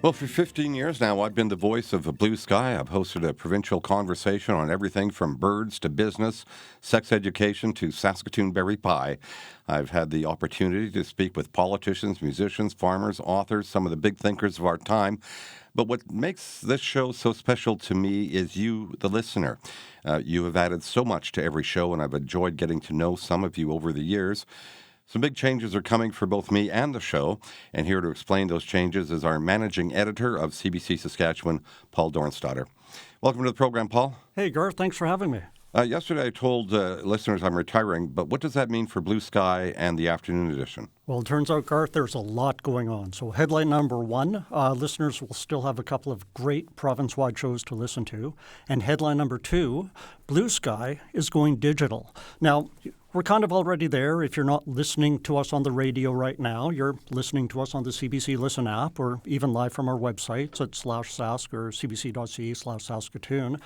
Well, for 15 years now, I've been the voice of a blue sky. I've hosted a provincial conversation on everything from birds to business, sex education to Saskatoon berry pie. I've had the opportunity to speak with politicians, musicians, farmers, authors, some of the big thinkers of our time. But what makes this show so special to me is you, the listener. You have added so much to every show, and I've enjoyed getting to know some of you over the years. Some big changes are coming for both me and the show, and here to explain those changes is our managing editor of CBC Saskatchewan, Paul Dornstadter. Welcome to the program, Paul. Hey, Garth, thanks for having me. Yesterday I told listeners I'm retiring, but what does that mean for Blue Sky and the afternoon edition? Well, it turns out, Garth, there's a lot going on. So headline number one, listeners will still have a couple of great province-wide shows to listen to. And headline number two, Blue Sky is going digital. Now, we're kind of already there. If you're not listening to us on the radio right now, you're listening to us on the CBC Listen app or even live from our websites at /sask or cbc.ca/Saskatoon.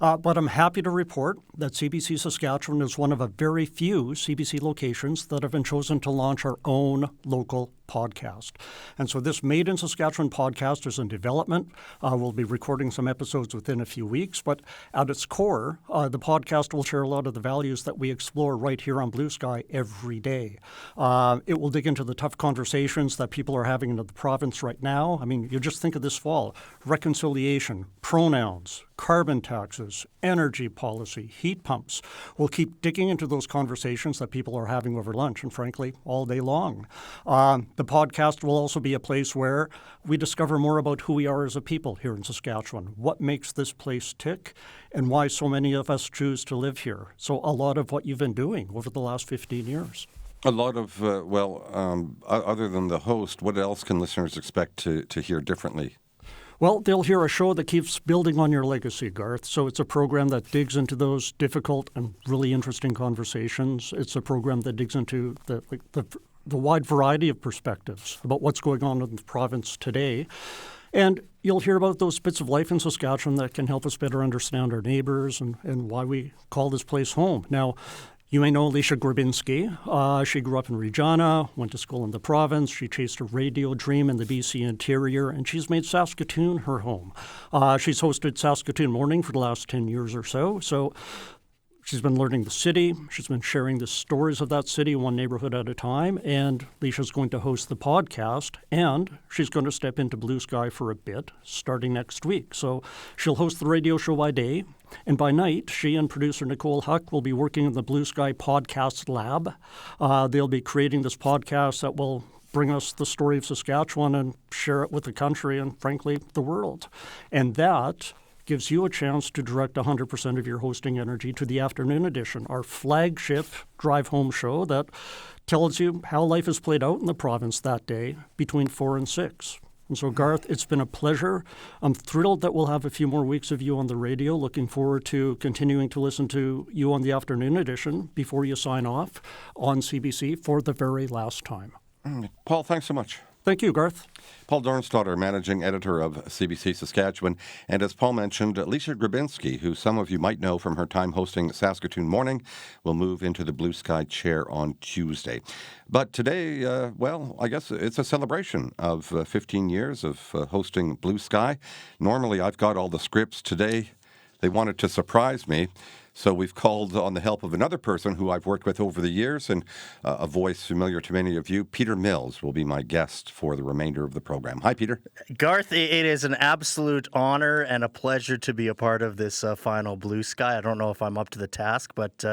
But I'm happy to report that CBC Saskatchewan is one of a very few CBC locations that have been chosen to launch our own local podcast. And so this Made in Saskatchewan podcast is in development. We'll be recording some episodes within a few weeks, but at its core, the podcast will share a lot of the values that we explore right here on Blue Sky every day. It will dig into the tough conversations that people are having in the province right now. I mean, you just think of this fall, reconciliation, pronouns, carbon taxes, energy policy, heat pumps. We'll keep digging into those conversations that people are having over lunch and, frankly, all day long. The podcast will also be a place where we discover more about who we are as a people here in Saskatchewan, what makes this place tick, and why so many of us choose to live here. So a lot of what you've been doing over the last 15 years. A lot of, other than the host, what else can listeners expect to hear differently? Well, they'll hear a show that keeps building on your legacy, Garth. So it's a program that digs into those difficult and really interesting conversations. It's a program that digs into the wide variety of perspectives about what's going on in the province today. And you'll hear about those bits of life in Saskatchewan that can help us better understand our neighbors and why we call this place home. Now, you may know Alicia Grabinski. She grew up in Regina, went to school in the province. She chased her radio dream in the BC interior, and she's made Saskatoon her home. She's hosted Saskatoon Morning for the last 10 years or so. So she's been learning the city. She's been sharing the stories of that city, one neighborhood at a time. And Alicia's going to host the podcast, and she's going to step into Blue Sky for a bit starting next week. So she'll host the radio show by day. And by night, she and producer Nicole Huck will be working in the Blue Sky Podcast Lab. They'll be creating this podcast that will bring us the story of Saskatchewan and share it with the country and, frankly, the world. And that gives you a chance to direct 100% of your hosting energy to the afternoon edition, our flagship drive-home show that tells you how life is played out in the province that day between 4 and 6. And so, Garth, it's been a pleasure. I'm thrilled that we'll have a few more weeks of you on the radio. Looking forward to continuing to listen to you on the afternoon edition before you sign off on CBC for the very last time. Paul, thanks so much. Thank you, Garth. Paul Dornstadter, managing editor of CBC Saskatchewan. And as Paul mentioned, Alicia Grabinski, who some of you might know from her time hosting Saskatoon Morning, will move into the Blue Sky chair on Tuesday. But today, I guess it's a celebration of 15 years of hosting Blue Sky. Normally, I've got all the scripts. Today, they wanted to surprise me. So we've called on the help of another person who I've worked with over the years and a voice familiar to many of you. Peter Mills will be my guest for the remainder of the program. Hi, Peter. Garth, it is an absolute honor and a pleasure to be a part of this final Blue Sky. I don't know if I'm up to the task, but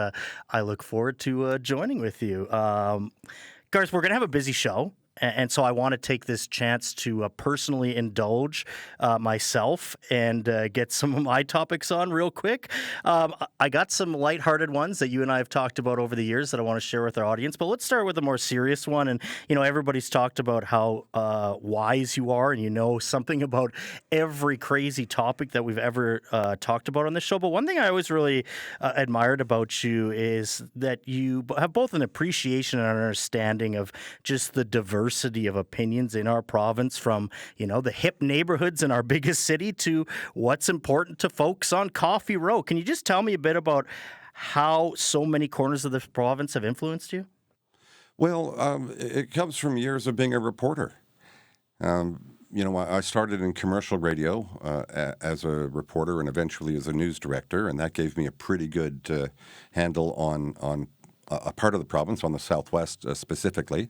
I look forward to joining with you. Garth, we're going to have a busy show. And so I want to take this chance to personally indulge myself and get some of my topics on real quick. I got some lighthearted ones that you and I have talked about over the years that I want to share with our audience. But let's start with a more serious one. And, you know, everybody's talked about how wise you are and you know something about every crazy topic that we've ever talked about on this show. But one thing I always really admired about you is that you have both an appreciation and an understanding of just the diversity of opinions in our province, from, you know, the hip neighborhoods in our biggest city to what's important to folks on Coffee Row. Can you just tell me a bit about how so many corners of the province have influenced you? Well, it comes from years of being a reporter. I started in commercial radio as a reporter and eventually as a news director, and that gave me a pretty good handle on a part of the province, on the Southwest specifically.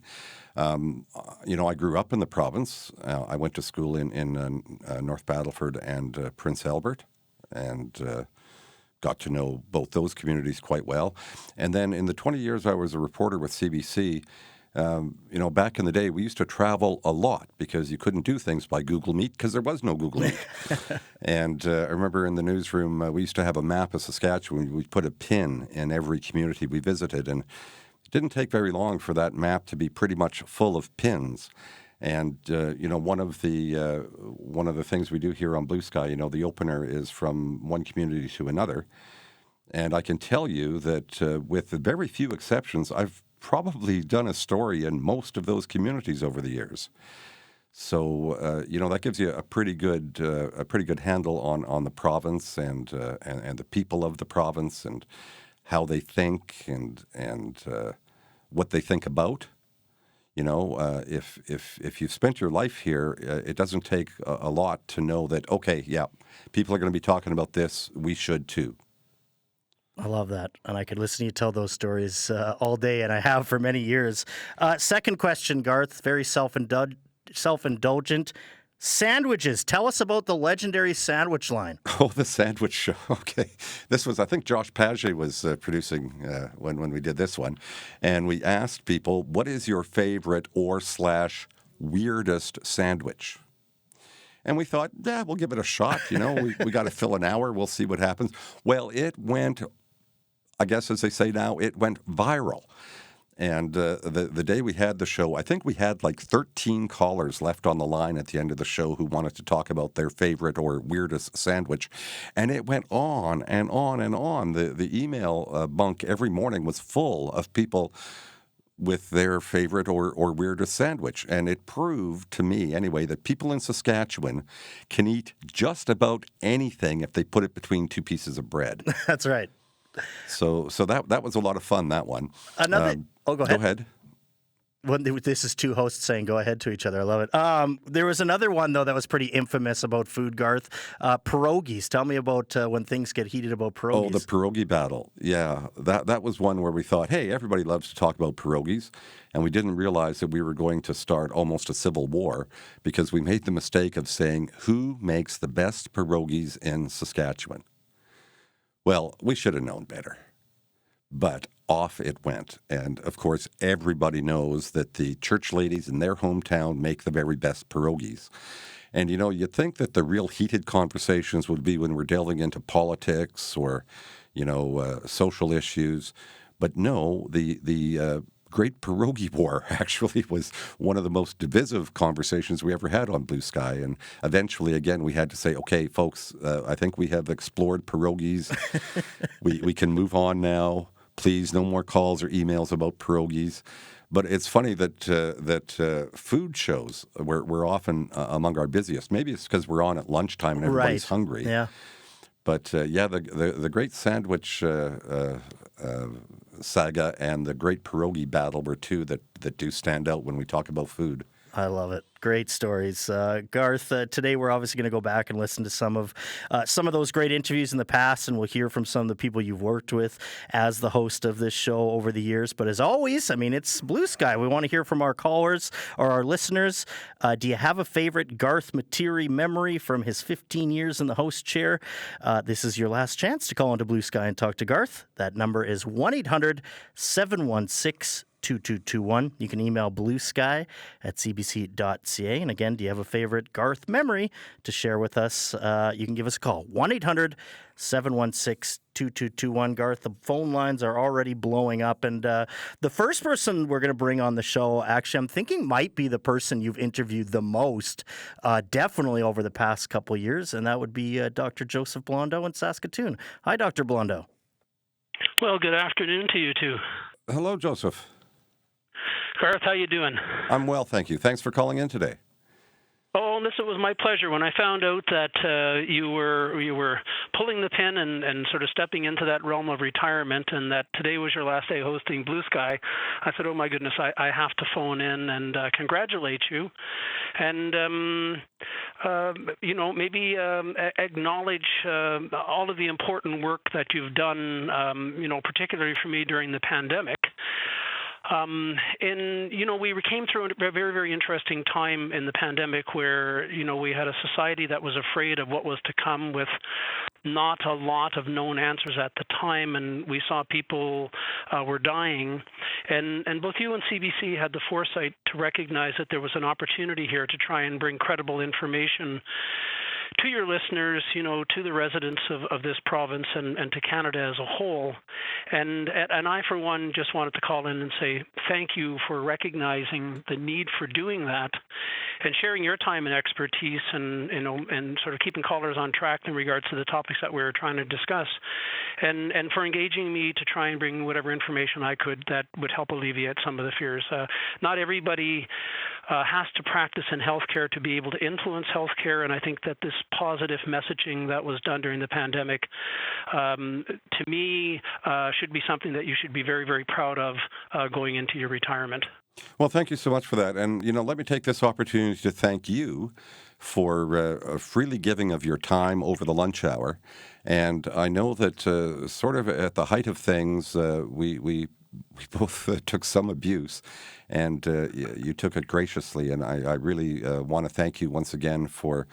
I grew up in the province. I went to school in North Battleford and Prince Albert, and got to know both those communities quite well. And then in the 20 years I was a reporter with CBC, back in the day, we used to travel a lot because you couldn't do things by Google Meet because there was no Google Meet. And I remember in the newsroom, we used to have a map of Saskatchewan. We'd put a pin in every community we visited. And it didn't take very long for that map to be pretty much full of pins. And, one of the things we do here on Blue Sky, the opener is from one community to another. And I can tell you that with very few exceptions, I've probably done a story in most of those communities over the years. So, that gives you a pretty good handle on the province and the people of the province and how they think and what they think about. If you've spent your life here, it doesn't take a lot to know that, okay, yeah, people are going to be talking about this. We should too. I love that. And I could listen to you tell those stories all day, and I have for many years. Second question, Garth, very self-indulgent. Sandwiches. Tell us about the legendary sandwich line. Oh, the sandwich show. Okay. This was, I think Josh Paget was producing when we did this one. And we asked people, what is your favorite /weirdest sandwich? And we thought, yeah, we'll give it a shot. We got to fill an hour. We'll see what happens. Well, it went, I guess as they say now, it went viral. And the day we had the show, I think we had like 13 callers left on the line at the end of the show who wanted to talk about their favorite or weirdest sandwich. And it went on and on and on. The email bunk every morning was full of people with their favorite or weirdest sandwich. And it proved to me, anyway, that people in Saskatchewan can eat just about anything if they put it between two pieces of bread. That's right. So that was a lot of fun, that one. Go ahead. Go ahead. Well, this is two hosts saying go ahead to each other. I love it. There was another one, though, that was pretty infamous about food, Garth. Pierogies. Tell me about when things get heated about pierogies. Oh, the pierogi battle. Yeah, that was one where we thought, hey, everybody loves to talk about pierogies. And we didn't realize that we were going to start almost a civil war because we made the mistake of saying, who makes the best pierogies in Saskatchewan? Well, we should have known better. But off it went. And, of course, everybody knows that the church ladies in their hometown make the very best pierogies. And, you'd think that the real heated conversations would be when we're delving into politics or, social issues. But no, the Great Pierogi War actually was one of the most divisive conversations we ever had on Blue Sky. And eventually, again, we had to say, okay, folks, I think we have explored pierogies. we can move on now. Please, no more calls or emails about pierogies. But it's funny that food shows we're often among our busiest. Maybe it's because we're on at lunchtime and everybody's hungry. Yeah. But the Great Sandwich Saga and the Great Pierogi Battle were two that do stand out when we talk about food. I love it. Great stories. Garth, today we're obviously going to go back and listen to some of those great interviews in the past, and we'll hear from some of the people you've worked with as the host of this show over the years. But as always, it's Blue Sky. We want to hear from our callers or our listeners. Do you have a favorite Garth Materie memory from his 15 years in the host chair? This is your last chance to call into Blue Sky and talk to Garth. That number is 1-800-716-2221. You can email bluesky@cbc.ca. And again, do you have a favorite Garth memory to share with us? You can give us a call, 1-800-716-2221. Garth, the phone lines are already blowing up. And the first person we're going to bring on the show, actually, I'm thinking might be the person you've interviewed the most, definitely over the past couple of years, and that would be Dr. Joseph Blondeau in Saskatoon. Hi, Dr. Blondeau. Well, good afternoon to you two. Hello, Joseph. Garth, how you doing? I'm well, thank you. Thanks for calling in today. Oh, listen, it was my pleasure. When I found out that you were pulling the pin and sort of stepping into that realm of retirement, and that today was your last day hosting Blue Sky, I said, "Oh my goodness, I have to phone in and congratulate you, and maybe acknowledge all of the important work that you've done. Particularly for me during the pandemic." We came through a very, very interesting time in the pandemic where, we had a society that was afraid of what was to come with not a lot of known answers at the time, and we saw people were dying. And both you and CBC had the foresight to recognize that there was an opportunity here to try and bring credible information to your listeners, to the residents of this province and to Canada as a whole. And I, for one, just wanted to call in and say thank you for recognizing the need for doing that and sharing your time and expertise and sort of keeping callers on track in regards to the topics that we were trying to discuss, and for engaging me to try and bring whatever information I could that would help alleviate some of the fears. Not everybody has to practice in healthcare to be able to influence healthcare, and I think that this positive messaging that was done during the pandemic, to me, should be something that you should be very, very proud of going into your retirement. Well, thank you so much for that. And, let me take this opportunity to thank you for freely giving of your time over the lunch hour. And I know that sort of at the height of things, we both took some abuse, and you took it graciously. And I really want to thank you once again for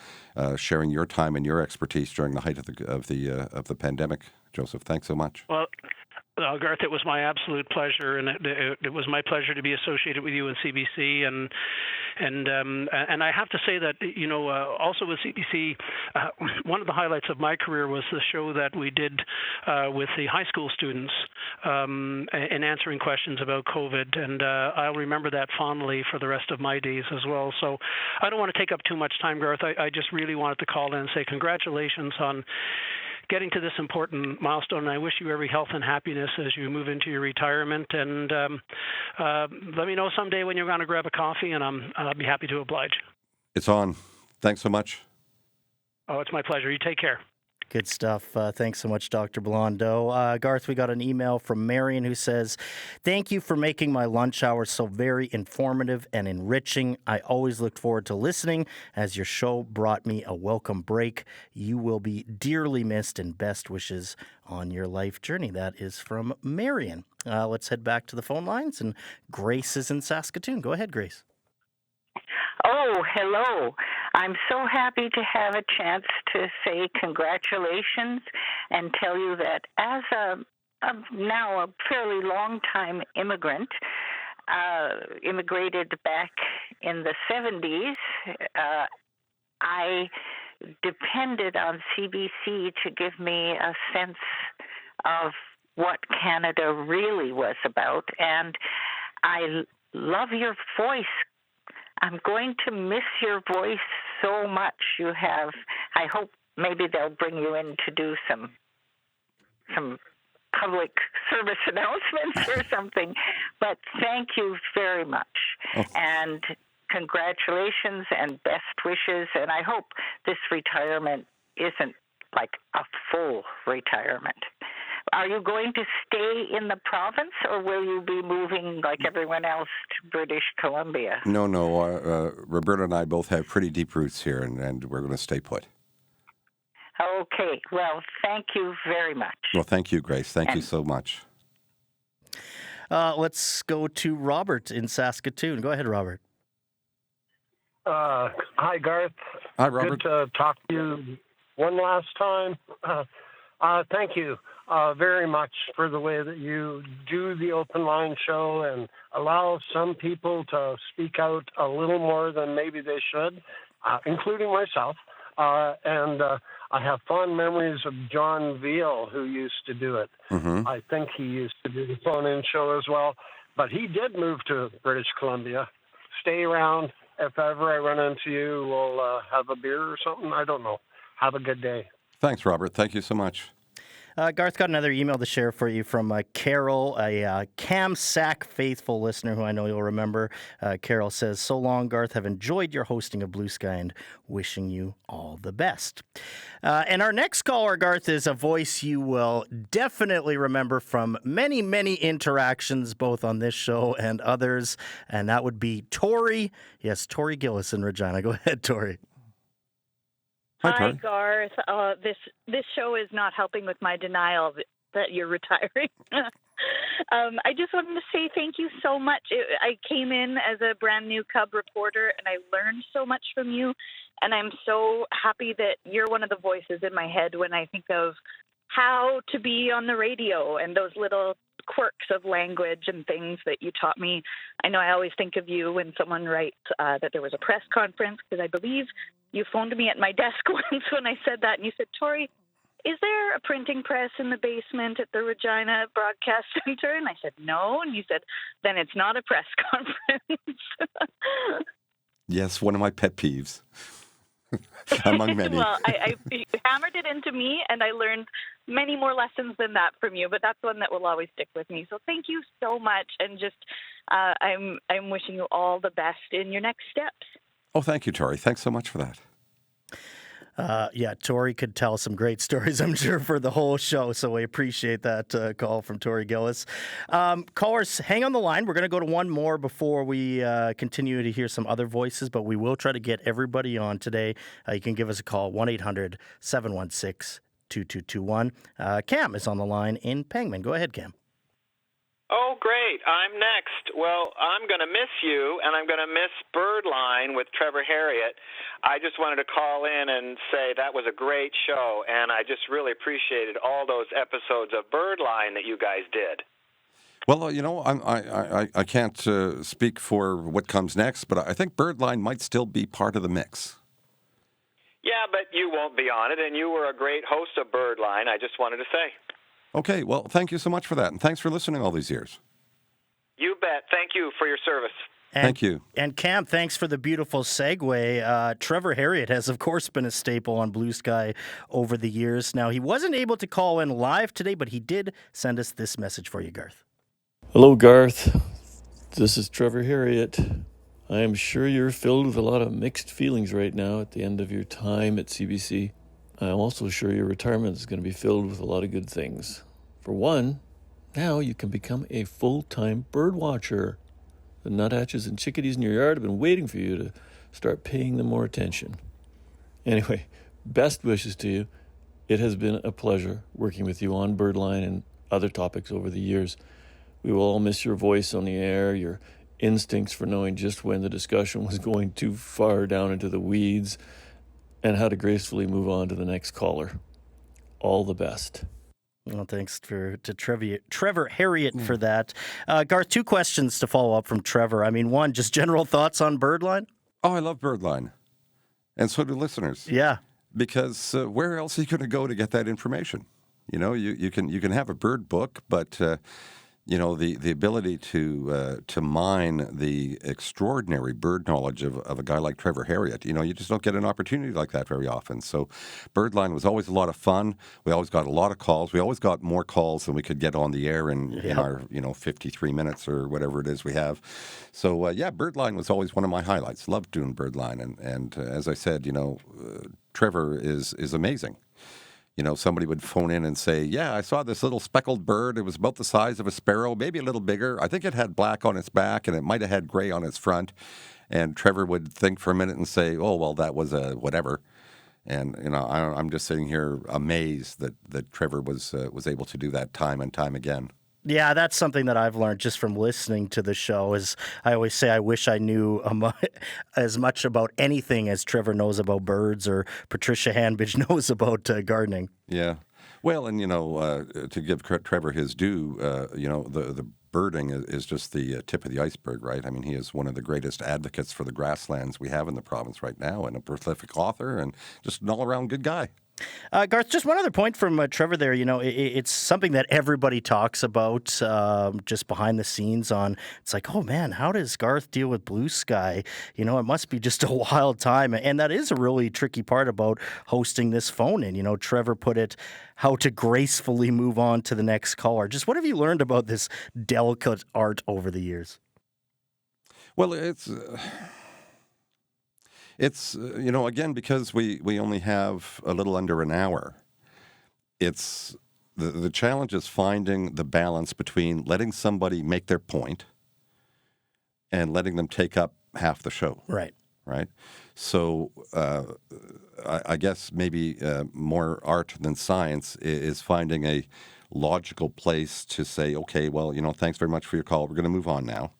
sharing your time and your expertise during the height of the pandemic. Joseph, thanks so much. Well, Garth, it was my absolute pleasure, and it was my pleasure to be associated with you and CBC, and I have to say that also with CBC, one of the highlights of my career was the show that we did with the high school students in answering questions about COVID, and I'll remember that fondly for the rest of my days as well. So I don't want to take up too much time, Garth. I just really wanted to call in and say congratulations on getting to this important milestone. And I wish you every health and happiness as you move into your retirement. And let me know someday when you're going to grab a coffee, and I'll be happy to oblige. It's on. Thanks so much. Oh, it's my pleasure. You take care. Good stuff. Thanks so much, Dr. Blondeau. Garth, we got an email from Marion who says, "Thank you for making my lunch hour so very informative and enriching. I always looked forward to listening as your show brought me a welcome break. You will be dearly missed, and best wishes on your life journey." That is from Marion. Let's head back to the phone lines, and Grace is in Saskatoon. Go ahead, Grace. Oh, hello. I'm so happy to have a chance to say congratulations and tell you that as now a fairly long-time immigrant, immigrated back in the 70s, I depended on CBC to give me a sense of what Canada really was about, and I love your voice. I'm going to miss your voice so much. I hope maybe they'll bring you in to do some public service announcements or something. But thank you very much. Oh. And congratulations and best wishes. And I hope this retirement isn't like a full retirement. Are you going to stay in the province, or will you be moving like everyone else to British Columbia? No. Roberta and I both have pretty deep roots here, and we're going to stay put. Okay. Well, thank you very much. Well, thank you, Grace. Thank you so much. Let's go to Robert in Saskatoon. Go ahead, Robert. Hi, Garth. Hi, Robert. Good to talk to you one last time. Thank you very much for the way that you do the open line show and allow some people to speak out a little more than maybe they should, including myself. And I have fond memories of John Veal, who used to do it. Mm-hmm. I think he used to do the phone-in show as well. But he did move to British Columbia. Stay around. If ever I run into you, we'll have a beer or something. I don't know. Have a good day. Thanks, Robert. Thank you so much. Garth, got another email to share for you from Carol, a Cam Sack faithful listener who I know you'll remember. Carol says, "So long, Garth. Have enjoyed your hosting of Blue Sky and wishing you all the best." And our next caller, Garth, is a voice you will definitely remember from many, many interactions, both on this show and others. And that would be Tori. Yes, Tori Gillis in Regina. Go ahead, Tori. Hi, Garth. This show is not helping with my denial that you're retiring. I just wanted to say thank you so much. I came in as a brand new Cub reporter, and I learned so much from you. And I'm so happy that you're one of the voices in my head when I think of how to be on the radio and those little quirks of language and things that you taught me. I know I always think of you when someone writes that there was a press conference, because I believe you phoned me at my desk once when I said that, and you said, "Tori, is there a printing press in the basement at the Regina Broadcast Center?" And I said, "No." And you said, "Then it's not a press conference." Yes, one of my pet peeves, among many. Well, I hammered it into me, and I learned many more lessons than that from you, but that's one that will always stick with me. So thank you so much, and just I'm wishing you all the best in your next steps. Oh, thank you, Tori. Thanks so much for that. Yeah, Tori could tell some great stories, I'm sure, for the whole show. So we appreciate that call from Tori Gillis. Callers, hang on the line. We're going to go to one more before we continue to hear some other voices, but we will try to get everybody on today. You can give us a call, 1-800-716-2221. Cam is on the line in Pangman. Go ahead, Cam. Oh, great. I'm next. Well, I'm going to miss you, and I'm going to miss Birdline with Trevor Harriott. I just wanted to call in and say that was a great show, and I just really appreciated all those episodes of Birdline that you guys did. Well, you know, I can't speak for what comes next, but I think Birdline might still be part of the mix. Yeah, but you won't be on it, and you were a great host of Birdline, I just wanted to say. Okay, well, thank you so much for that, and thanks for listening all these years. You bet. Thank you for your service. Thank you. And Cam, thanks for the beautiful segue. Trevor Harriott has, of course, been a staple on Blue Sky over the years. Now, he wasn't able to call in live today, but he did send us this message for you, Garth. Hello, Garth. This is Trevor Harriott. I am sure you're filled with a lot of mixed feelings right now at the end of your time at CBC. I'm also sure your retirement is going to be filled with a lot of good things. For one, now you can become a full-time bird watcher. The nuthatches and chickadees in your yard have been waiting for you to start paying them more attention. Anyway, best wishes to you. It has been a pleasure working with you on Birdline and other topics over the years. We will all miss your voice on the air, your instincts for knowing just when the discussion was going too far down into the weeds, and how to gracefully move on to the next caller. All the best. Well, thanks to Trevor Harriott for that. Garth, two questions to follow up from Trevor. I mean, one, just general thoughts on Birdline? Oh, I love Birdline. And so do listeners. Yeah. Because where else are you going to go to get that information? You know, you can have a bird book, but you know, the ability to mine the extraordinary bird knowledge of a guy like Trevor Harriott, you know, you just don't get an opportunity like that very often. So Birdline was always a lot of fun. We always got a lot of calls. We always got more calls than we could get on the air in our, 53 minutes or whatever it is we have. So, Birdline was always one of my highlights. Loved doing Birdline. And as I said, Trevor is amazing. You know, somebody would phone in and say, yeah, I saw this little speckled bird. It was about the size of a sparrow, maybe a little bigger. I think it had black on its back and it might have had gray on its front. And Trevor would think for a minute and say, oh, well, that was a whatever. And, I'm just sitting here amazed that Trevor was able to do that time and time again. Yeah, that's something that I've learned just from listening to the show. Is I always say I wish I knew as much about anything as Trevor knows about birds or Patricia Hanbidge knows about gardening. Yeah. Well, and, to give Trevor his due, the birding is just the tip of the iceberg, right? I mean, he is one of the greatest advocates for the grasslands we have in the province right now, and a prolific author and just an all-around good guy. Garth, just one other point from Trevor there. It's something that everybody talks about just behind the scenes on. It's like, oh, man, how does Garth deal with Blue Sky? It must be just a wild time. And that is a really tricky part about hosting this phone-in. Trevor put it, how to gracefully move on to the next caller. Just what have you learned about this delicate art over the years? Well, it's again, because we only have a little under an hour, it's the challenge is finding the balance between letting somebody make their point and letting them take up half the show. Right. So I guess maybe more art than science is finding a logical place to say, okay, well, thanks very much for your call. We're going to move on now.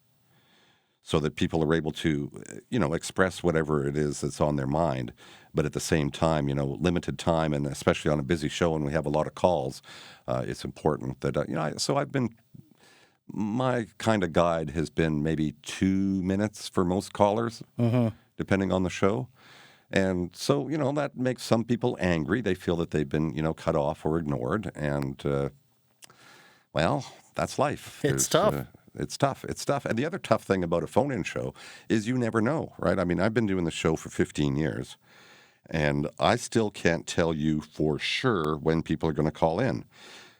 So that people are able to, express whatever it is that's on their mind. But at the same time, limited time, and especially on a busy show and we have a lot of calls, it's important that, so my kind of guide has been maybe 2 minutes for most callers, depending on the show. And so, that makes some people angry. They feel that they've been, cut off or ignored. And, well, that's life. It's tough. It's tough. And the other tough thing about a phone-in show is you never know, right? I mean, I've been doing the show for 15 years, and I still can't tell you for sure when people are going to call in.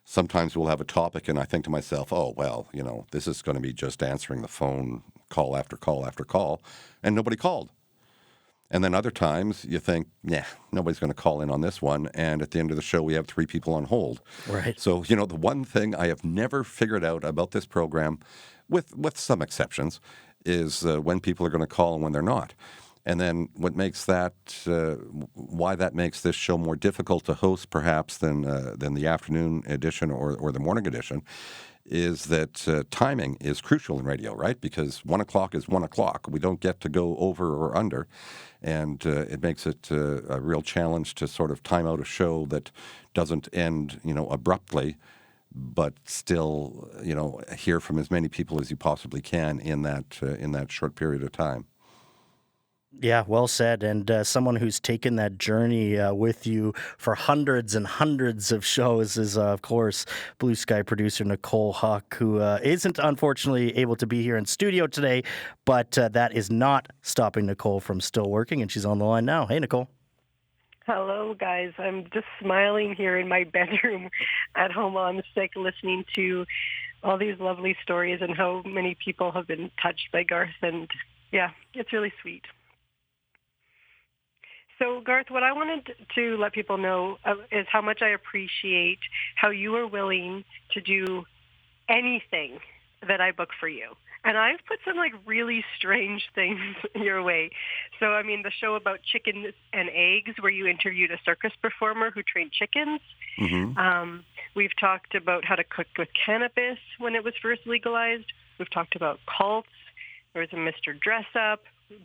Sometimes we'll have a topic, and I think to myself, oh, well, this is going to be just answering the phone call after call after call, and nobody called. And then other times you think, yeah, nobody's going to call in on this one. And at the end of the show, we have 3 people on hold. Right. So, the one thing I have never figured out about this program, with some exceptions, is when people are going to call and when they're not. And then what makes that, why that makes this show more difficult to host perhaps than the afternoon edition or the morning edition is that timing is crucial in radio, right? Because 1 o'clock is 1 o'clock. We don't get to go over or under. And it makes it a real challenge to sort of time out a show that doesn't end, abruptly, but still, hear from as many people as you possibly can in that short period of time. Yeah, well said. And someone who's taken that journey with you for hundreds and hundreds of shows is, of course, Blue Sky producer Nicole Huck, who isn't unfortunately able to be here in studio today, but that is not stopping Nicole from still working, and she's on the line now. Hey, Nicole. Hello, guys. I'm just smiling here in my bedroom at home while I'm sick, listening to all these lovely stories and how many people have been touched by Garth. And yeah, it's really sweet. So, Garth, what I wanted to let people know is how much I appreciate how you are willing to do anything that I book for you. And I've put some really strange things your way. So, I mean, the show about chickens and eggs where you interviewed a circus performer who trained chickens. Mm-hmm. We've talked about how to cook with cannabis when it was first legalized. We've talked about cults. There was a Mr. Dress Up.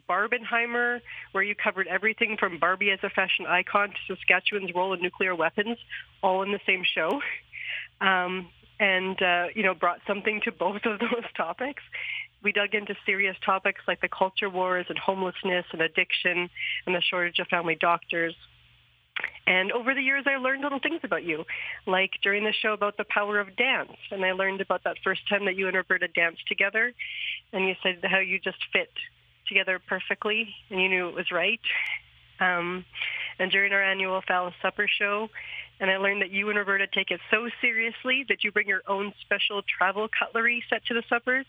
Barbenheimer, where you covered everything from Barbie as a fashion icon to Saskatchewan's role in nuclear weapons, all in the same show, and brought something to both of those topics. We dug into serious topics like the culture wars and homelessness and addiction and the shortage of family doctors. And over the years, I learned little things about you, like during the show about the power of dance. And I learned about that first time that you and Roberta danced together, and you said how you just fit together perfectly, and you knew it was right. And during our annual Phallus Supper show, and I learned that you and Roberta take it so seriously that you bring your own special travel cutlery set to the suppers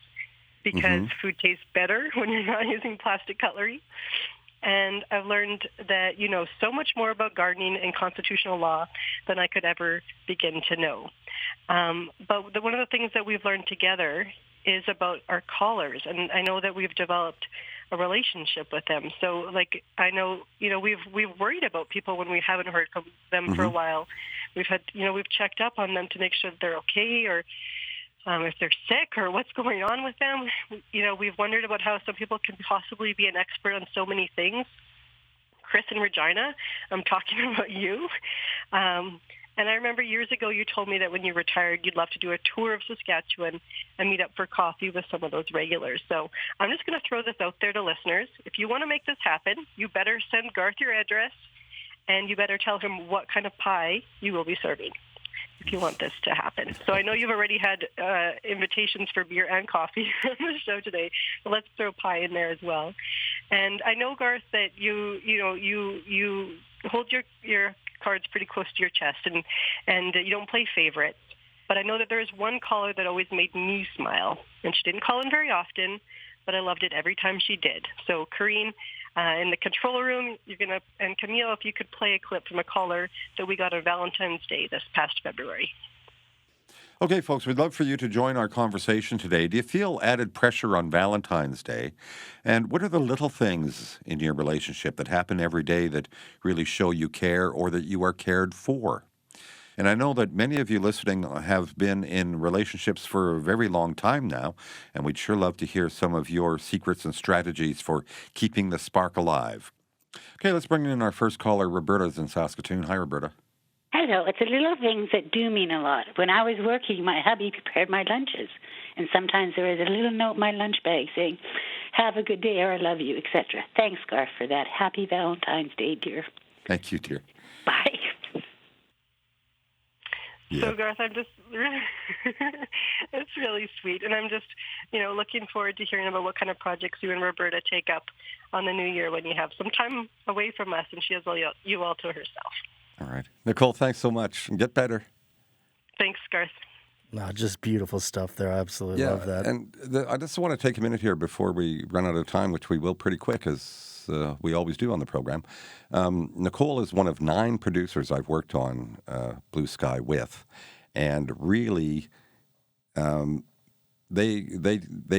because food tastes better when you're not using plastic cutlery. And I've learned that you know so much more about gardening and constitutional law than I could ever begin to know. But one of the things that we've learned together is about our callers, and I know that we've developed a relationship with them. So, I know, we've worried about people when we haven't heard from them for a while. We've had, we've checked up on them to make sure that they're okay, or if they're sick, or what's going on with them. We've wondered about how some people can possibly be an expert on so many things. Chris and Regina, I'm talking about you. And I remember years ago you told me that when you retired, you'd love to do a tour of Saskatchewan and meet up for coffee with some of those regulars. So I'm just going to throw this out there to listeners. If you want to make this happen, you better send Garth your address, and you better tell him what kind of pie you will be serving if you want this to happen. So I know you've already had invitations for beer and coffee on the show today, but let's throw pie in there as well. And I know, Garth, that you hold your cards pretty close to your chest, and you don't play favorites. But I know that there is one caller that always made me smile, and she didn't call in very often, but I loved it every time she did. So, Corrine, in the control room, and Camille, if you could play a clip from a caller that we got on Valentine's Day this past February. Okay, folks, we'd love for you to join our conversation today. Do you feel added pressure on Valentine's Day? And what are the little things in your relationship that happen every day that really show you care or that you are cared for? And I know that many of you listening have been in relationships for a very long time now, and we'd sure love to hear some of your secrets and strategies for keeping the spark alive. Okay, let's bring in our first caller. Roberta's in Saskatoon. Hi, Roberta. Hello. It's the little things that do mean a lot. When I was working, my hubby prepared my lunches, and sometimes there was a little note in my lunch bag saying, "Have a good day," or "I love you," etc. Thanks, Garth, for that. Happy Valentine's Day, dear. Thank you, dear. Bye. Yeah. So, Garth, I'm just really, it's really sweet. And I'm just, looking forward to hearing about what kind of projects you and Roberta take up on the new year when you have some time away from us and she has you all to herself. All right. Nicole, thanks so much. And get better. Thanks, Garth. No, just beautiful stuff there. I absolutely love that. And I just want to take a minute here before we run out of time, which we will pretty quick, as we always do on the program. Nicole is one of 9 producers I've worked on Blue Sky with, and really, they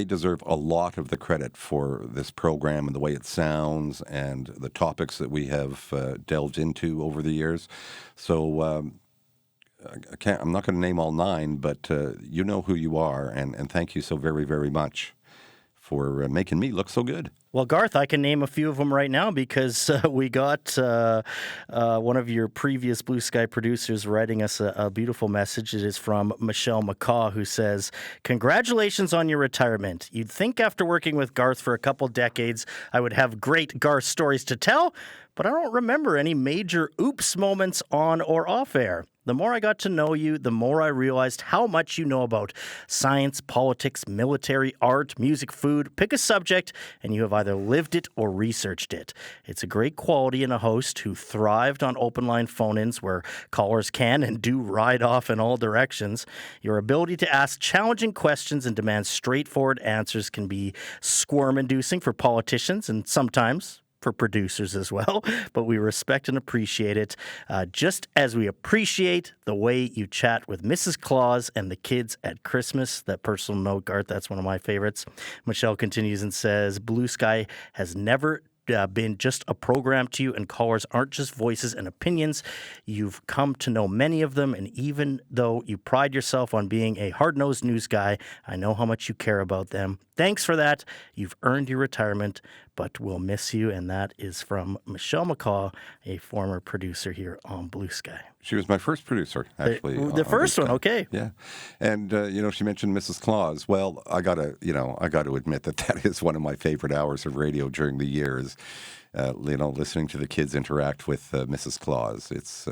deserve a lot of the credit for this program and the way it sounds and the topics that we have delved into over the years. So I'm not going to name all 9, but you know who you are, and thank you so very, very much for making me look so good. Well, Garth, I can name a few of them right now because we got one of your previous Blue Sky producers writing us a beautiful message. It is from Michelle McCaw, who says, "Congratulations on your retirement. You'd think after working with Garth for a couple decades, I would have great Garth stories to tell, but I don't remember any major oops moments on or off air. The more I got to know you, the more I realized how much you know about science, politics, military, art, music, food. Pick a subject, and you have either lived it or researched it. It's a great quality in a host who thrived on open line phone-ins where callers can and do ride off in all directions. Your ability to ask challenging questions and demand straightforward answers can be squirm-inducing for politicians and sometimes for producers as well, but we respect and appreciate it, just as we appreciate the way you chat with Mrs. Claus and the kids at Christmas. That personal note, Garth, that's one of my favorites. Michelle continues and says, Blue Sky has never been just a program to you, and callers aren't just voices and opinions. You've come to know many of them, and even though you pride yourself on being a hard-nosed news guy, I know how much you care about them. Thanks for that. You've earned your retirement, but we'll miss you. And that is from Michelle McCaw, a former producer here on Blue Sky. She was my first producer, actually. The first one, okay. Yeah. And, she mentioned Mrs. Claus. Well, I got to admit that is one of my favorite hours of radio during the year is, listening to the kids interact with Mrs. Claus. It's,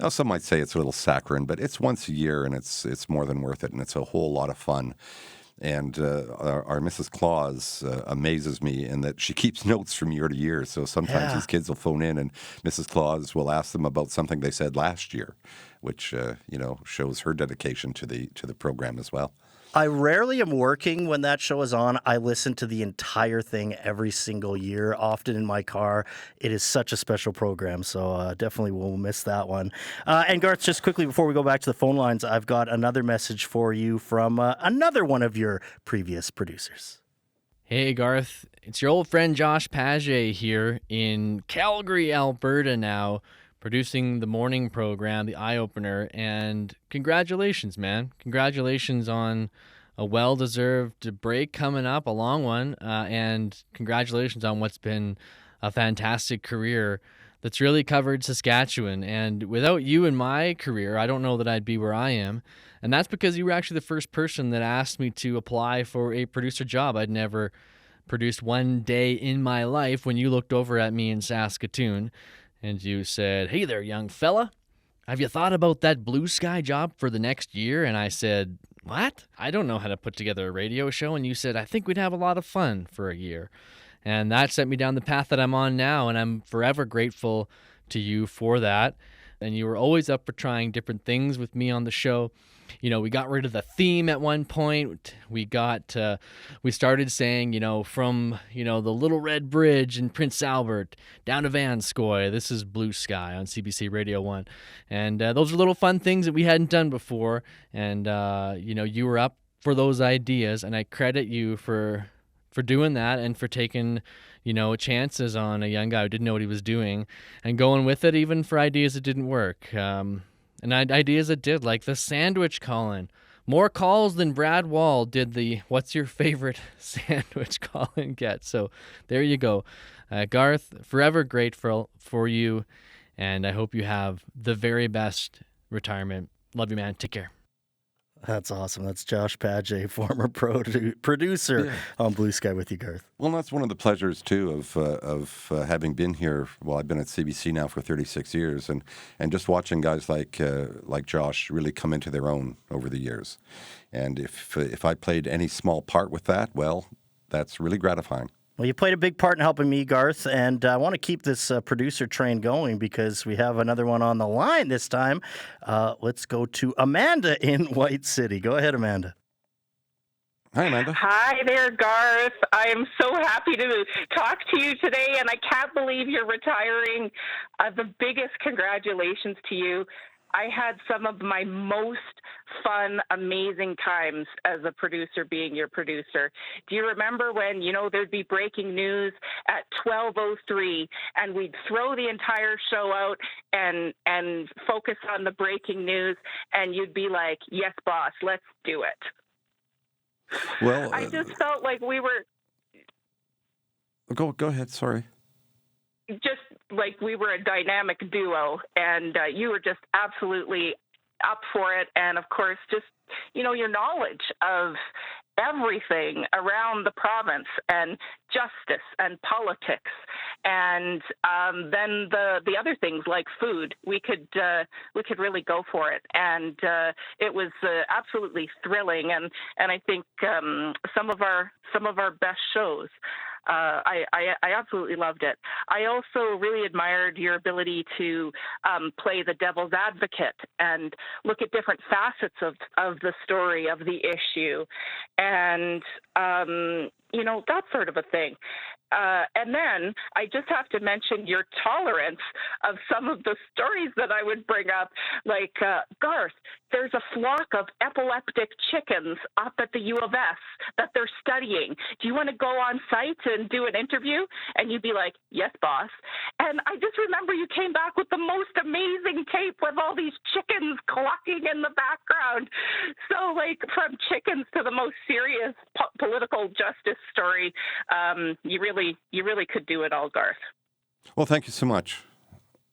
some might say it's a little saccharine, but it's once a year and it's more than worth it. And it's a whole lot of fun. And our Mrs. Claus amazes me in that she keeps notes from year to year. So sometimes these kids will phone in and Mrs. Claus will ask them about something they said last year, which, shows her dedication to the program as well. I rarely am working when that show is on. I listen to the entire thing every single year, often in my car. It is such a special program, so definitely we'll miss that one. And Garth, just quickly before we go back to the phone lines, I've got another message for you from another one of your previous producers. Hey, Garth. It's your old friend Josh Paget here in Calgary, Alberta now, producing the morning program, The Eye Opener, and congratulations, man. Congratulations on a well-deserved break coming up, a long one, and congratulations on what's been a fantastic career that's really covered Saskatchewan. And without you in my career, I don't know that I'd be where I am, and that's because you were actually the first person that asked me to apply for a producer job. I'd never produced one day in my life when you looked over at me in Saskatoon. and you said, "Hey there, young fella. Have you thought about that Blue Sky job for the next year?" And I said, "What? I don't know how to put together a radio show." And you said, "I think we'd have a lot of fun for a year." And that sent me down the path that I'm on now, and I'm forever grateful to you for that. And you were always up for trying different things with me on the show. You know, we got rid of the theme at one point. We started saying, from, the Little Red Bridge in Prince Albert down to Vanscoy. This is Blue Sky on CBC Radio 1. And those are little fun things that we hadn't done before. And, you were up for those ideas, and I credit you for doing that and for taking, chances on a young guy who didn't know what he was doing and going with it, even for ideas that didn't work. And ideas that did, like the sandwich call-in. More calls than Brad Wall did the "What's your favorite sandwich call-in" get. So there you go. Garth, forever grateful for you, and I hope you have the very best retirement. Love you, man. Take care. That's awesome. That's Josh Paget, former producer on Blue Sky with you, Garth. Well, that's one of the pleasures, too, of having been here. Well, I've been at CBC now for 36 years, and just watching guys like Josh really come into their own over the years. And if I played any small part with that, well, that's really gratifying. Well, you played a big part in helping me, Garth, and I want to keep this producer train going because we have another one on the line this time. Let's go to Amanda in White City. Go ahead, Amanda. Hi, Amanda. Hi there, Garth. I am so happy to talk to you today, and I can't believe you're retiring. The biggest congratulations to you. I had some of my most fun, amazing times as a producer, being your producer. Do you remember when, there'd be breaking news at 12:03 and we'd throw the entire show out and focus on the breaking news, and you'd be like, "Yes, boss, let's do it." Well, I just felt like we were... Go ahead, sorry. Just like we were a dynamic duo, and you were just absolutely up for it. And of course, just, your knowledge of everything around the province and justice and politics. And then the other things like food, we could really go for it. And it was absolutely thrilling. And I think some of our best shows. I absolutely loved it. I also really admired your ability to play the devil's advocate and look at different facets of the story, of the issue, and that sort of a thing. And then I just have to mention your tolerance of some of the stories that I would bring up, like, Garth, there's a flock of epileptic chickens up at the U of S that they're studying. Do you want to go on site and do an interview? And you'd be like, "Yes, boss." And I just remember you came back with the most amazing tape with all these chickens clucking in the background. So, like, from chickens to the most serious political justice story, you really could do it all, Garth. Well, thank you so much.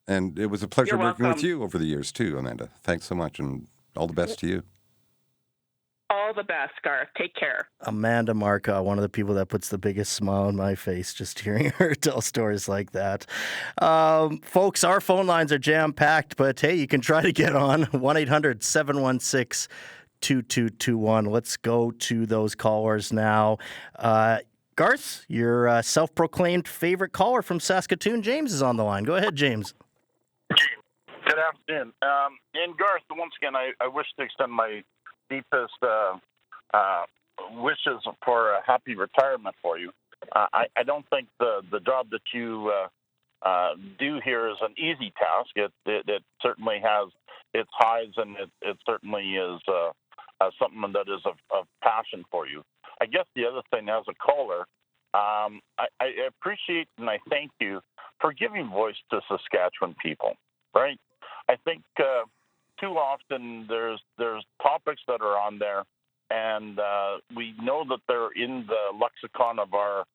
And it was a pleasure You're working with welcome. you over the years, too, Amanda. Thanks so much, and all the best to you. All the best, Garth. Take care. Amanda Marcotte, one of the people that puts the biggest smile on my face just hearing her tell stories like that. Folks, our phone lines are jam-packed, but hey, you can try to get on 1-800-716-2221. Let's go to those callers now. Garth, your self-proclaimed favorite caller from Saskatoon, James, is on the line. Go ahead, James. Good afternoon. And Garth, once again, I wish to extend my deepest wishes for a happy retirement for you. I don't think the job that you do here is an easy task. It certainly has its highs, and it certainly is something that is of passion for you. I guess the other thing, as a caller, I appreciate and I thank you for giving voice to Saskatchewan people, right? I think too often there's topics that are on there, and we know that they're in the lexicon of our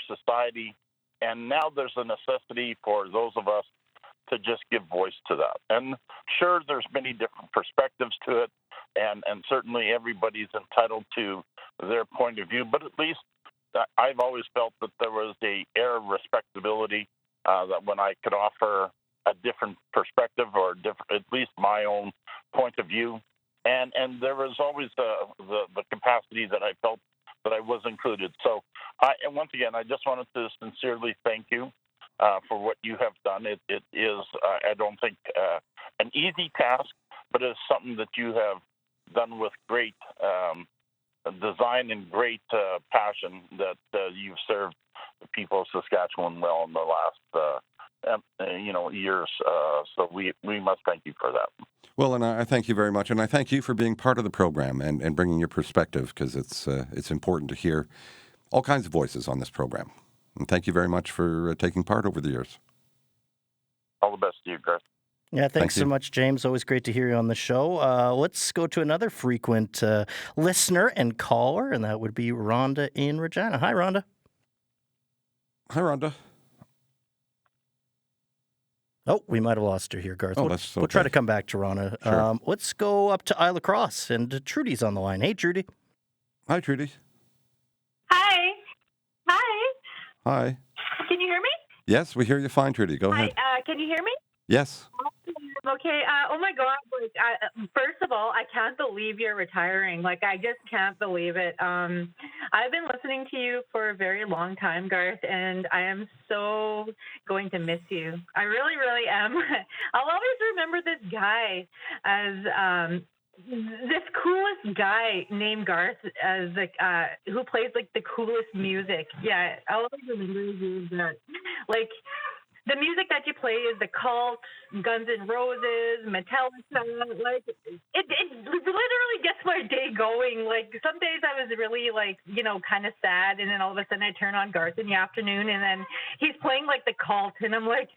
society, and now there's a necessity for those of us to just give voice to that. And sure, there's many different perspectives to it, and certainly everybody's entitled to their point of view, but at least I've always felt that there was a air of respectability that when I could offer a different perspective or at least my own point of view, and there was always the capacity that I felt that I was included. So, and once again, I just wanted to sincerely thank you for what you have done. It is, I don't think, an easy task, but it is something that you have done with great design and great passion that you've served the people of Saskatchewan well in the last years. So we must thank you for that. Well, and I thank you very much, and I thank you for being part of the program and bringing your perspective, because it's important to hear all kinds of voices on this program. And thank you very much for taking part over the years. All the best to you, Garth. Yeah, thanks so much, James. Always great to hear you on the show. Let's go to another frequent listener and caller, and that would be Rhonda in Regina. Hi, Rhonda. Hi, Rhonda. Oh, we might have lost her here, Garth. We'll try to come back to Rhonda. Sure. Let's go up to Isla Cross, and Trudy's on the line. Hey, Trudy. Hi, Trudy. Hi. Hi. Can you hear me? Yes, we hear you fine, Trudy. Go ahead. Can you hear me? Yes. Okay. Oh my God. First of all, I can't believe you're retiring. I just can't believe it. I've been listening to you for a very long time, Garth, and I am so going to miss you. I really, really am. I'll always remember this guy as this coolest guy named Garth as who plays the coolest music. Yeah, I'll always remember you as that. The music that you play is The Cult, Guns N' Roses, Metallica. It literally gets my day going. Some days I was really kind of sad, and then all of a sudden I turn on Garth in the afternoon, and then he's playing The Cult, and I'm like,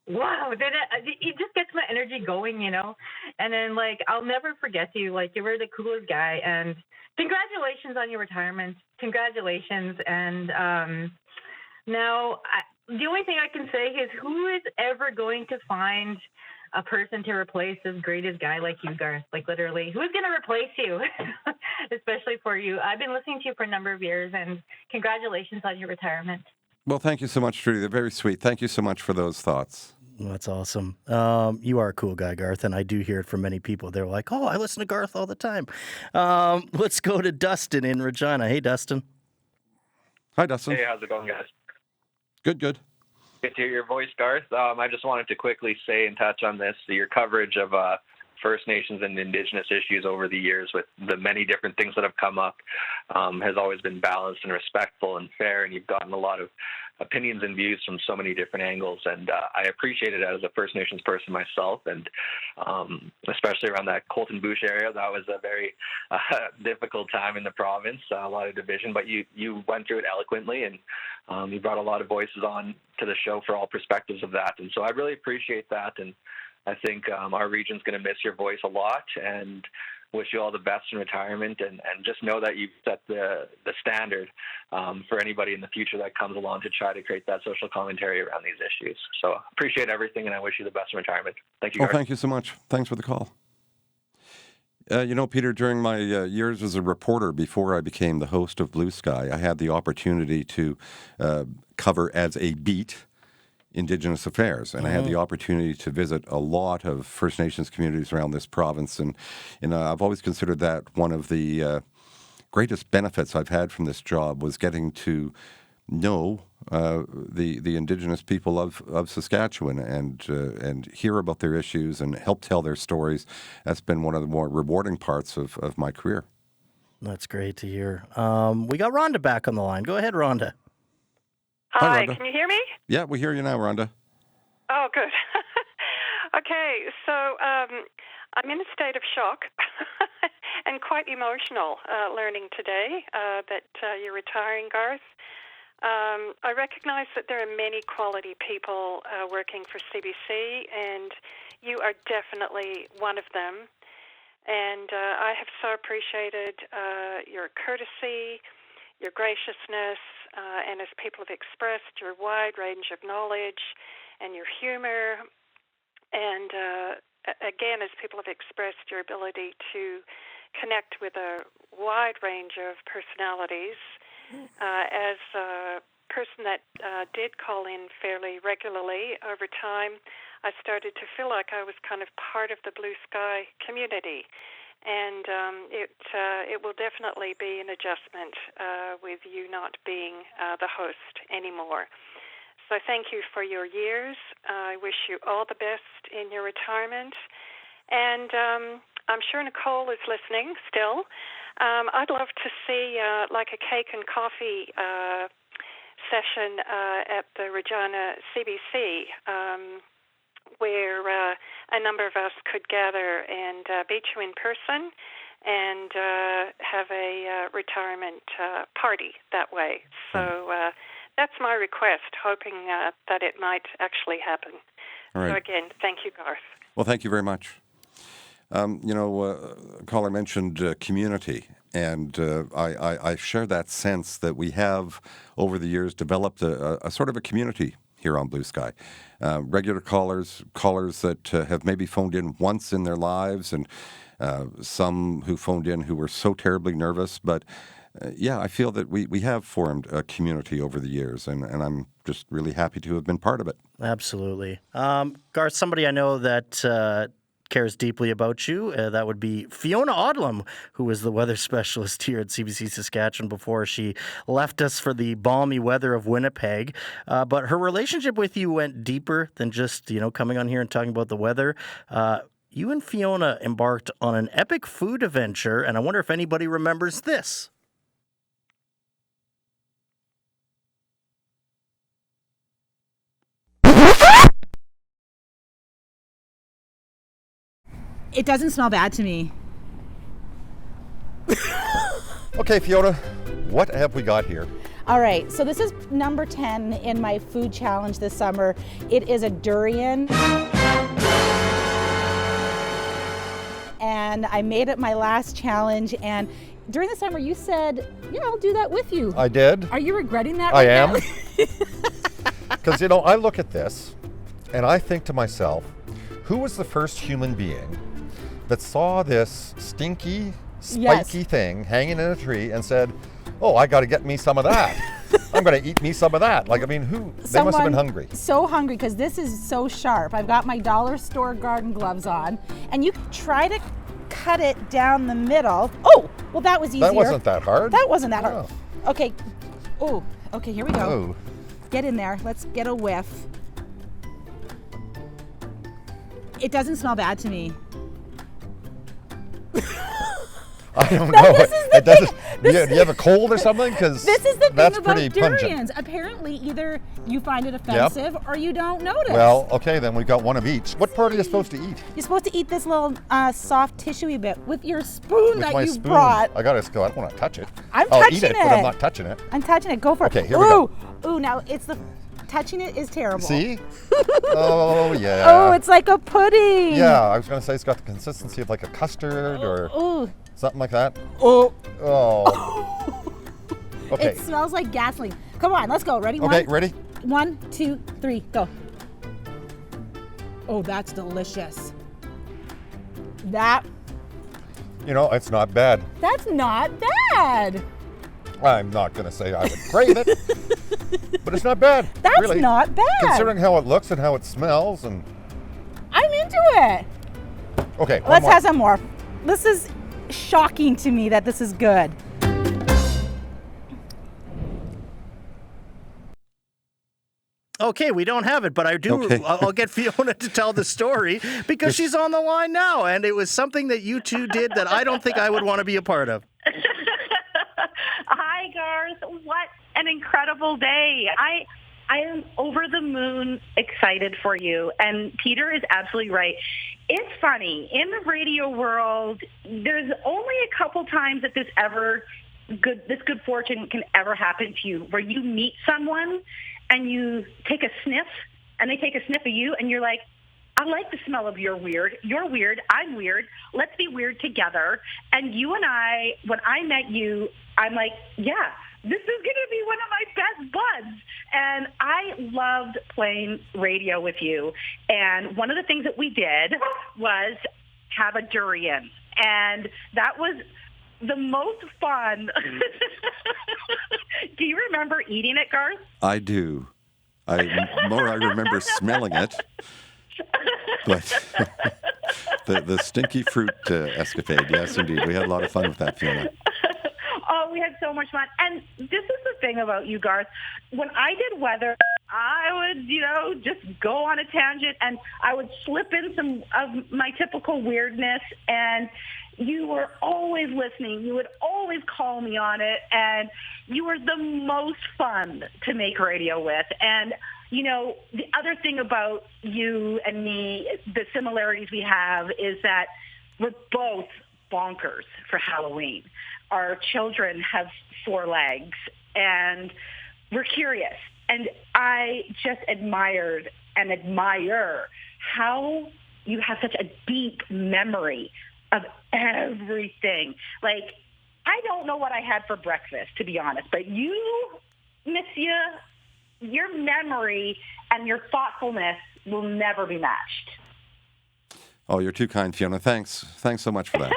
wow, then it just gets my energy going, And then I'll never forget you. You were the coolest guy, and congratulations on your retirement. Congratulations, and now. The only thing I can say is, who is ever going to find a person to replace this greatest guy like you, Garth? Literally, who's going to replace you? Especially for you. I've been listening to you for a number of years, and congratulations on your retirement. Well, thank you so much, Trudy. They're very sweet. Thank you so much for those thoughts. That's awesome. You are a cool guy, Garth, and I do hear it from many people. They're like, oh, I listen to Garth all the time. Let's go to Dustin in Regina. Hey, Dustin. Hi, Dustin. Hey, how's it going, guys? Good. Good to hear your voice, Garth. I just wanted to quickly say and touch on this. Your coverage of First Nations and Indigenous issues over the years, with the many different things that have come up, has always been balanced and respectful and fair, and you've gotten a lot of opinions and views from so many different angles, and I appreciate it as a First Nations person myself, and especially around that Colton Bush area. That was a very difficult time in the province, a lot of division, but you went through it eloquently, and you brought a lot of voices on to the show for all perspectives of that, and so I really appreciate that, and I think our region's going to miss your voice a lot, and wish you all the best in retirement, and just know that you've set the standard for anybody in the future that comes along to try to create that social commentary around these issues. So appreciate everything, and I wish you the best in retirement. Thank you, Garth. Thank you so much. Thanks for the call. Peter, during my years as a reporter before I became the host of Blue Sky, I had the opportunity to cover as a beat Indigenous affairs, and I had the opportunity to visit a lot of First Nations communities around this province, and I've always considered that one of the greatest benefits I've had from this job was getting to know the Indigenous people of Saskatchewan and hear about their issues and help tell their stories. That's been one of the more rewarding parts of my career. That's great to hear. We got Rhonda back on the line. Go ahead, Rhonda. Hi, Rhonda. can you hear me? Yeah, we hear you now, Rhonda. Oh, good. Okay, so I'm in a state of shock and quite emotional learning today that you're retiring, Garth. I recognize that there are many quality people working for CBC, and you are definitely one of them. And I have so appreciated your courtesy, your graciousness, and as people have expressed, your wide range of knowledge and your humor. And again, as people have expressed, your ability to connect with a wide range of personalities as person that did call in fairly regularly over time, I started to feel like I was kind of part of the Blue Sky community. And it will definitely be an adjustment with you not being the host anymore. So thank you for your years. I wish you all the best in your retirement. And I'm sure Nicole is listening still. I'd love to see like a cake and coffee session at the Regina CBC where a number of us could gather and meet you in person and have a retirement party that way. So that's my request, hoping that it might actually happen. All right. So again, thank you, Garth. Well, thank you very much. Caller mentioned community, and I share that sense that we have, over the years, developed a sort of a community here on Blue Sky. Regular callers that have maybe phoned in once in their lives, and some who phoned in who were so terribly nervous. But, I feel that we have formed a community over the years, and I'm just really happy to have been part of it. Absolutely. Garth, somebody I know that cares deeply about you. That would be Fiona Odlum, who was the weather specialist here at CBC Saskatchewan before she left us for the balmy weather of Winnipeg. But her relationship with you went deeper than just, coming on here and talking about the weather. You and Fiona embarked on an epic food adventure, and I wonder if anybody remembers this. It doesn't smell bad to me. Okay, Fiona, what have we got here? All right, so this is number 10 in my food challenge this summer. It is a durian. And I made it my last challenge. And during the summer, you said, I'll do that with you. I did. Are you regretting that I right am. now? Because, I look at this and I think to myself, who was the first human being that saw this stinky, spiky thing hanging in a tree and said, oh, I got to get me some of that. I'm going to eat me some of that. They must have been hungry. So hungry, because this is so sharp. I've got my dollar store garden gloves on, and you try to cut it down the middle. Oh, well, that was easier. That wasn't that hard. That wasn't that hard. Okay. Oh, okay, here we go. Oh. Get in there. Let's get a whiff. It doesn't smell bad to me. I don't know. It doesn't. Do you have a cold or something? Because this is the thing about durians. Pungent. Apparently, either you find it offensive or you don't notice. Well, okay, then we've got one of each. What part are you supposed to eat? You're supposed to eat this little soft tissuey bit with your spoon with you brought. I gotta go. I don't want to touch it. I'll eat it, but I'm not touching it. I'm touching it. Go for it. Okay, here we go. Ooh, now touching it is terrible. See? Oh, yeah. Oh, it's like a pudding. Yeah, I was going to say it's got the consistency of like a custard or something like that. Oh. Okay. It smells like gasoline. Come on, let's go. Ready? Okay, ready? 1, 2, 3, go. Oh, that's delicious. It's not bad. That's not bad. I'm not going to say I would crave it, but it's not bad. That's really. Not bad. Considering how it looks and how it smells. And I'm into it. Okay, let's have some more. This is shocking to me that this is good. Okay, we don't have it, but I do. Okay. I'll get Fiona to tell the story because she's on the line now, and it was something that you two did that I don't think I would want to be a part of. Hi, Garth. What an incredible day. I am over the moon excited for you. And Peter is absolutely right. It's funny. In the radio world, there's only a couple times that this good fortune can ever happen to you, where you meet someone and you take a sniff and they take a sniff of you and you're like, I like the smell of your weird. You're weird. I'm weird. Let's be weird together. And you and I, when I met you, I'm like, yeah, this is going to be one of my best buds. And I loved playing radio with you. And one of the things that we did was have a durian. And that was the most fun Do you remember eating it, Garth? I do. I remember smelling it. But the stinky fruit escapade, yes, indeed. We had a lot of fun with that, Fiona. Oh, we had so much fun. And this is the thing about you, Garth. When I did weather, I would, just go on a tangent, and I would slip in some of my typical weirdness, and you were always listening. You would always call me on it, and you were the most fun to make radio with. And the other thing about you and me, the similarities we have is that we're both bonkers for Halloween. Our children have 4 legs, and we're curious. And I just admired and admire how you have such a deep memory of everything. Like, I don't know what I had for breakfast, to be honest, but you, Monsieur, your memory and your thoughtfulness will never be matched. Oh, you're too kind, Fiona. Thanks. Thanks so much for that.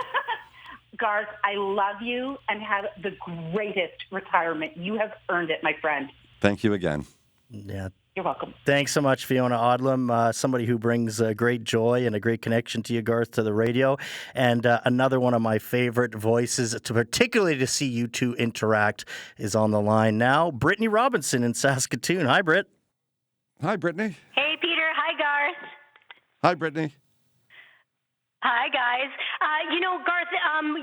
Garth, I love you and have the greatest retirement. You have earned it, my friend. Thank you again. Yeah. You're welcome. Thanks so much, Fiona Odlum, somebody who brings great joy and a great connection to you, Garth, to the radio. And another one of my favorite voices, particularly to see you two interact, is on the line now. Brittany Robinson in Saskatoon. Hi, Britt. Hi, Brittany. Hey, Peter. Hi, Garth. Hi, Brittany. Hi, guys. Garth,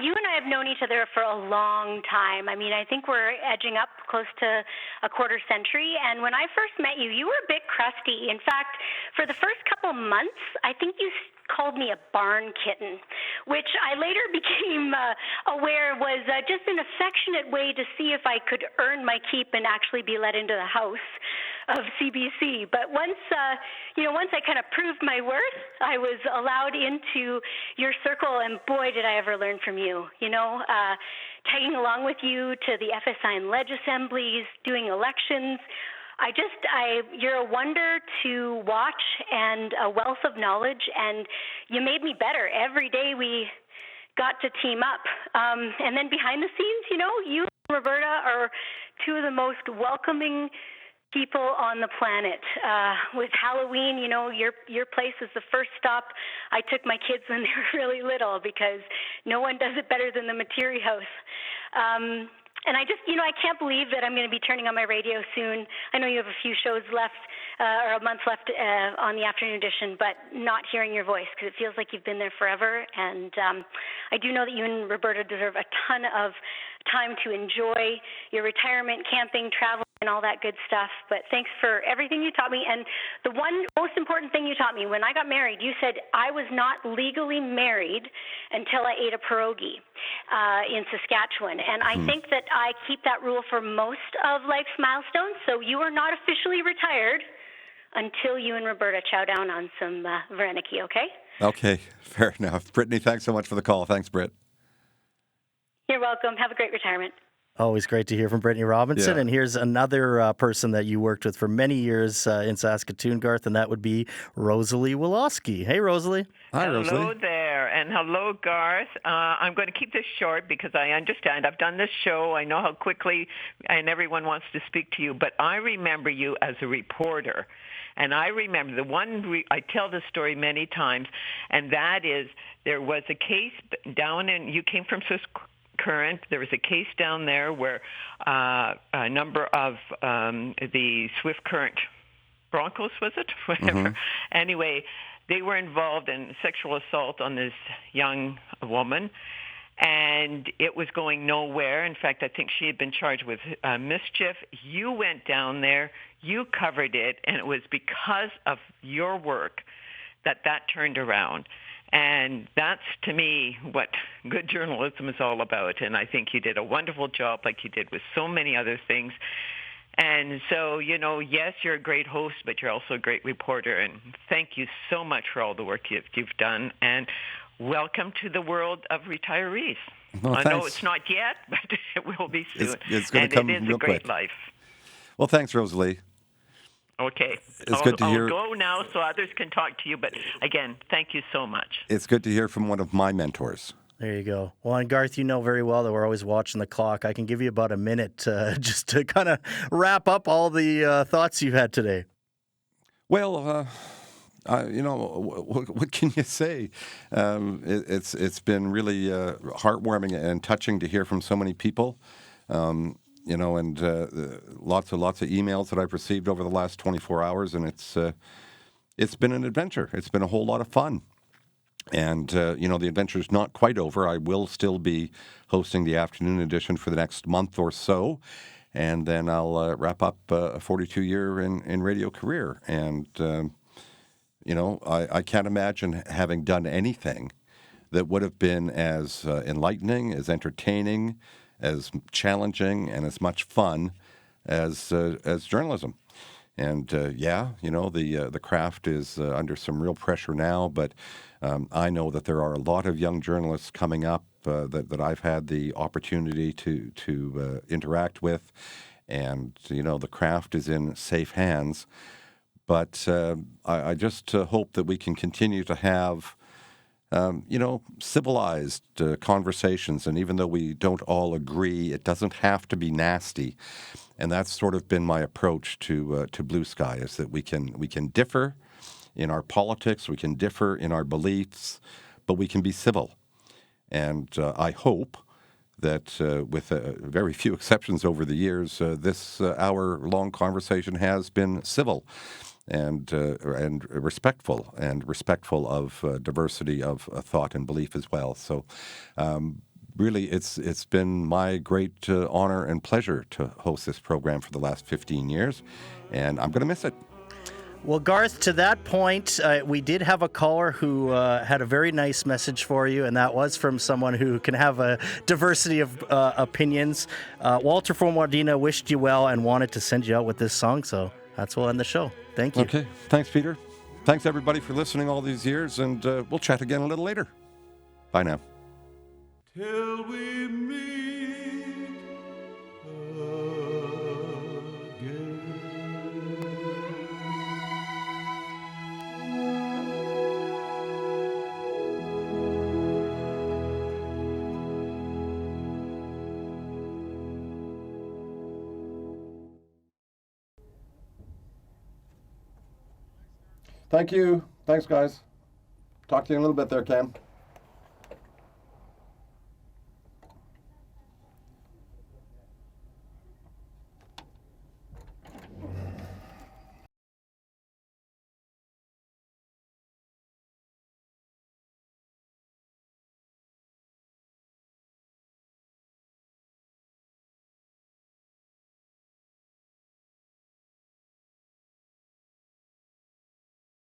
you and I have known each other for a long time. I mean, I think we're edging up close to a quarter century. And when I first met you, you were a bit crusty. In fact, for the first couple months, I think you called me a barn kitten, which I later became aware was just an affectionate way to see if I could earn my keep and actually be let into the house of CBC. But once I kind of proved my worth, I was allowed into your circle, and boy, did I ever learn from you. Tagging along with you to the FSI and ledge assemblies, doing elections. You're a wonder to watch and a wealth of knowledge, and you made me better. Every day we got to team up. And then behind the scenes, you and Roberta are two of the most welcoming people on the planet. With Halloween, your place is the first stop. I took my kids when they were really little because no one does it better than the Materie House. And I just, I can't believe that I'm going to be turning on my radio soon. I know you have a few shows left, or a month left on the afternoon edition, but not hearing your voice because it feels like you've been there forever. And I do know that you and Roberta deserve a ton of time to enjoy your retirement, camping, traveling, and all that good stuff. But thanks for everything you taught me. And the one most important thing you taught me, when I got married, you said I was not legally married until I ate a pierogi in Saskatchewan. And I think that I keep that rule for most of life's milestones. So you are not officially retired until you and Roberta chow down on some vareniki, okay? Okay, fair enough. Brittany, thanks so much for the call. Thanks, Britt. You're welcome. Have a great retirement. Always great to hear from Brittany Robinson. Yeah. And here's another person that you worked with for many years in Saskatoon, Garth, and that would be Rosalie Wolosky. Hey, Rosalie. Hi, Rosalie. Hello there, and hello, Garth. I'm going to keep this short because I understand. I've done this show. I know how quickly and everyone wants to speak to you, but I remember you as a reporter. And I remember I tell this story many times, and that is there was a case down in, you came from Current. There was a case down there where a number of the Swift Current Broncos, was it? Whatever. Mm-hmm. Anyway, they were involved in sexual assault on this young woman, and it was going nowhere. In fact, I think she had been charged with mischief. You went down there, you covered it, and it was because of your work that turned around. And that's, to me, what good journalism is all about. And I think you did a wonderful job like you did with so many other things. And so, yes, you're a great host, but you're also a great reporter. And thank you so much for all the work you've done. And welcome to the world of retirees. Well, I thanks. know it's not yet, but it will be soon. It's going to come it is real a great quick. life. Well, thanks, Rosalie. Okay. It's good to hear. I'll go now so others can talk to you. But again, thank you so much. It's good to hear from one of my mentors. There you go. Well, and Garth, you know very well that we're always watching the clock. I can give you about a minute just to kind of wrap up all the thoughts you've had today. Well, what can you say? It's been really heartwarming and touching to hear from so many people. And lots of emails that I've received over the last 24 hours, and it's been an adventure. It's been a whole lot of fun. And, the adventure's not quite over. I will still be hosting the afternoon edition for the next month or so. And then I'll wrap up a 42-year in radio career. And, I can't imagine having done anything that would have been as enlightening, as entertaining, as challenging, and as much fun as journalism. And the craft is under some real pressure now, but I know that there are a lot of young journalists coming up that I've had the opportunity to interact with, and the craft is in safe hands. But I just hope that we can continue to have civilized conversations, and even though we don't all agree, it doesn't have to be nasty. And that's sort of been my approach to Blue Sky, is that we can differ in our politics, we can differ in our beliefs, but we can be civil. And I hope that with very few exceptions over the years, this hour-long conversation has been civil and respectful of diversity of thought and belief as well. So really, it's been my great honor and pleasure to host this program for the last 15 years, and I'm going to miss it. Well, Garth, to that point, we did have a caller who had a very nice message for you, and that was from someone who can have a diversity of opinions. Walter from Wadena wished you well and wanted to send you out with this song, so that's we'll end the show. Thank you. Okay. Thanks, Peter. Thanks, everybody, for listening all these years, and we'll chat again a little later. Bye now. Till we meet again. Thank you. Thanks, guys. Talk to you in a little bit there, Cam.